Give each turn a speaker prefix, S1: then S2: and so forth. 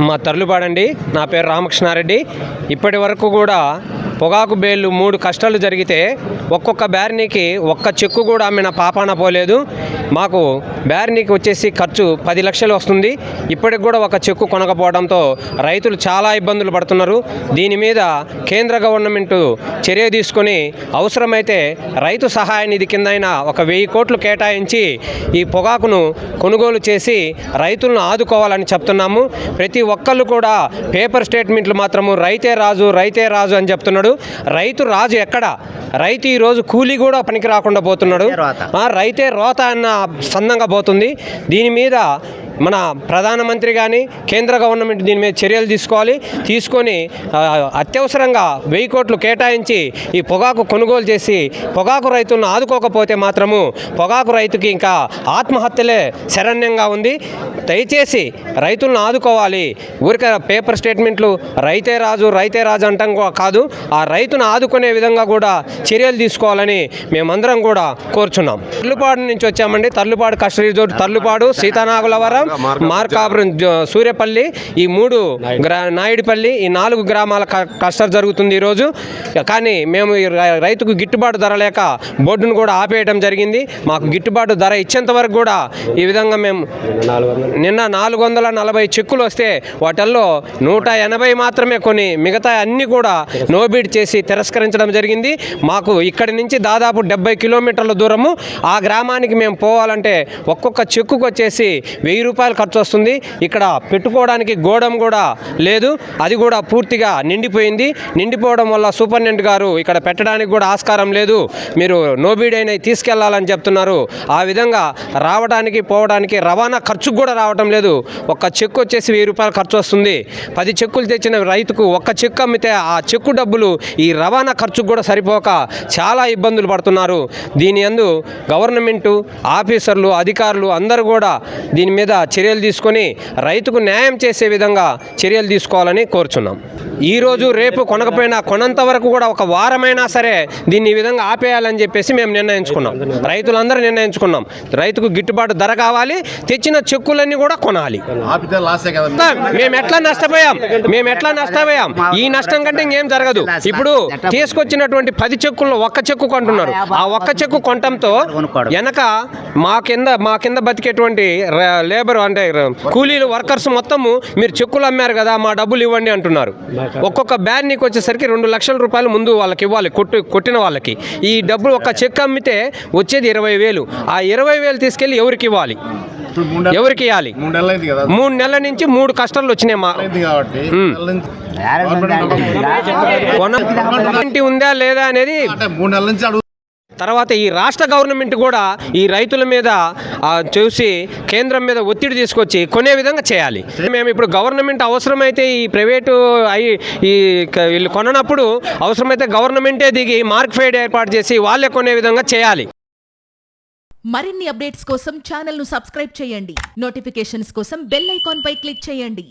S1: మా తర్లుపాడండి. నా పేరు రామకృష్ణారెడ్డి. ఇప్పటి వరకు కూడా పొగాకు బేళ్ళు 3 కష్టాలు జరిగితే ఒక్కొక్క బ్యార్నీకి ఒక్క చెక్కు కూడా అమ్మిన పాపాన పోలేదు. మాకు బ్యార్నీకి వచ్చేసి ఖర్చు 10 లక్షలు వస్తుంది. ఇప్పటికి కూడా ఒక చెక్కు కొనకపోవడంతో రైతులు చాలా ఇబ్బందులు పడుతున్నారు. దీని మీద కేంద్ర గవర్నమెంట్ చర్య తీసుకొని అవసరమైతే రైతు సహాయ నిధి కిందైనా ఒక 1000 కోట్లు కేటాయించి ఈ పొగాకును కొనుగోలు చేసి రైతులను ఆదుకోవాలని చెప్తున్నాము. ప్రతి ఒక్కళ్ళు కూడా పేపర్ స్టేట్మెంట్లు మాత్రము రైతే రాజు అని చెప్తున్నాడు. రైతు రాజు ఎక్కడ? రైతు ఈరోజు కూలీ కూడా పనికి రాకుండా పోతున్నాడు. రైతే రోత అన్న సందంగా పోతుంది. దీని మీద మన ప్రధానమంత్రి కానీ కేంద్ర గవర్నమెంట్ దీని మీద చర్యలు తీసుకొని అత్యవసరంగా 1000 కోట్లు కేటాయించి ఈ పొగాకు కొనుగోలు చేసి పొగాకు రైతులను ఆదుకోకపోతే మాత్రము పొగాకు రైతుకి ఇంకా ఆత్మహత్యలే శరణ్యంగా ఉంది. దయచేసి రైతులను ఆదుకోవాలి. ఊరికే పేపర్ స్టేట్మెంట్లు రైతే రాజు అంటాం కాదు, ఆ రైతును ఆదుకునే విధంగా కూడా చర్యలు తీసుకోవాలని మేమందరం కూడా కోరుచున్నాం. తర్లుపాడు నుంచి వచ్చామండి. తర్లుపాడు కస్టడీ రిజోర్ట్, తర్లుపాడు, సీతానాగులవరం, మార్కాపురం, సూర్యపల్లి, ఈ 3 నాయుడిపల్లి, ఈ 4 గ్రామాల కష్టం జరుగుతుంది ఈరోజు. కానీ మేము రైతుకు గిట్టుబాటు ధర లేక బోర్డును కూడా ఆపేయడం జరిగింది. మాకు గిట్టుబాటు ధర ఇచ్చేంత వరకు కూడా ఈ విధంగా మేము నిన్న 440 చెక్కులు వస్తే వాటిల్లో 180 మాత్రమే కొని మిగతా అన్నీ కూడా నోబిడ్ చేసి తిరస్కరించడం జరిగింది. మాకు ఇక్కడి నుంచి దాదాపు 70 కిలోమీటర్ల దూరము. ఆ గ్రామానికి మేము పోవాలంటే ఒక్కొక్క చెక్కుకు వచ్చేసి 1000 రూపాయలు ఖర్చు వస్తుంది. ఇక్కడ పెట్టుకోవడానికి గోడం కూడా లేదు, అది కూడా పూర్తిగా నిండిపోయింది. నిండిపోవడం వల్ల సూపరింటెండెంట్ గారు ఇక్కడ పెట్టడానికి కూడా ఆస్కారం లేదు, మీరు నోబీడ్ అయినా తీసుకెళ్లాలని చెప్తున్నారు. ఆ విధంగా రావడానికి పోవడానికి రవాణా ఖర్చు కూడా రావటం లేదు. ఒక్క చెక్కు వచ్చేసి 1000 రూపాయలు ఖర్చు వస్తుంది. 10 చెక్కులు తెచ్చిన రైతుకు ఒక్క చెక్కు అమ్మితే ఆ చెక్కు డబ్బులు ఈ రవాణా ఖర్చుకు కూడా సరిపోక చాలా ఇబ్బందులు పడుతున్నారు. దీని యందు గవర్నమెంటు ఆఫీసర్లు అధికారులు అందరూ కూడా దీని మీద చర్యలు తీసుకొని రైతుకు న్యాయం చేసే విధంగా చర్యలు తీసుకోవాలని కోరుచున్నాం. ఈరోజు రేపు కొనకపోయినా కొనంత వరకు కూడా ఒక వారమైనా సరే దీన్ని ఈ విధంగా ఆపేయాలని చెప్పేసి మేము నిర్ణయించుకున్నాం. రైతులందరూ నిర్ణయించుకున్నాం. రైతుకు గిట్టుబాటు ధర కావాలి, తెచ్చిన చెక్కులన్నీ కూడా కొనాలి. మేము ఎట్లా నష్టపోయాం? ఈ నష్టం కంటే ఇంకేం జరగదు. ఇప్పుడు తీసుకొచ్చినటువంటి 10 చెక్కుల్లో ఒక్క చెక్కు కొంటున్నారు. ఆ ఒక్క చెక్కు కొనటంతో వెనక మా కింద బతికేటువంటి లేబర్ అంటే కూలీలు వర్కర్స్ మొత్తము మీరు చెక్కులు అమ్మారు కదా, మా డబ్బులు ఇవ్వండి అంటున్నారు. ఒక్కొక్క బ్యాన్కి వచ్చేసరికి 2 లక్షల రూపాయలు ముందు వాళ్ళకి ఇవ్వాలి, కొట్టిన వాళ్ళకి. ఈ డబ్బులు ఒక్క చెక్ అమ్మితే వచ్చేది 20,000. ఆ 20,000 తీసుకెళ్ళి ఎవరికి ఇవ్వాలి? 3 నెలల నుంచి 3 కష్టాలు వచ్చినాయి. ఉందా లేదా అనేది తర్వాత ఈ రాష్ట్ర గవర్నమెంట్ కూడా ఈ రైతుల మీద చూసి కేంద్రం మీద ఒత్తిడి తీసుకొచ్చి కొనే విధంగా చేయాలి. మేము ఇప్పుడు గవర్నమెంట్ అవసరమైతే ఈ ప్రైవేటు వీళ్ళు కొననప్పుడు అవసరమైతే గవర్నమెంటే దిగి మార్కెట్ ఏర్పాటు చేసి వాళ్ళే కొనే విధంగా చేయాలి.
S2: మరిన్ని అప్డేట్స్ కోసం ఛానల్ను సబ్స్క్రైబ్ చేయండి. నోటిఫికేషన్స్ కోసం బెల్ ఐకాన్ పై క్లిక్ చేయండి.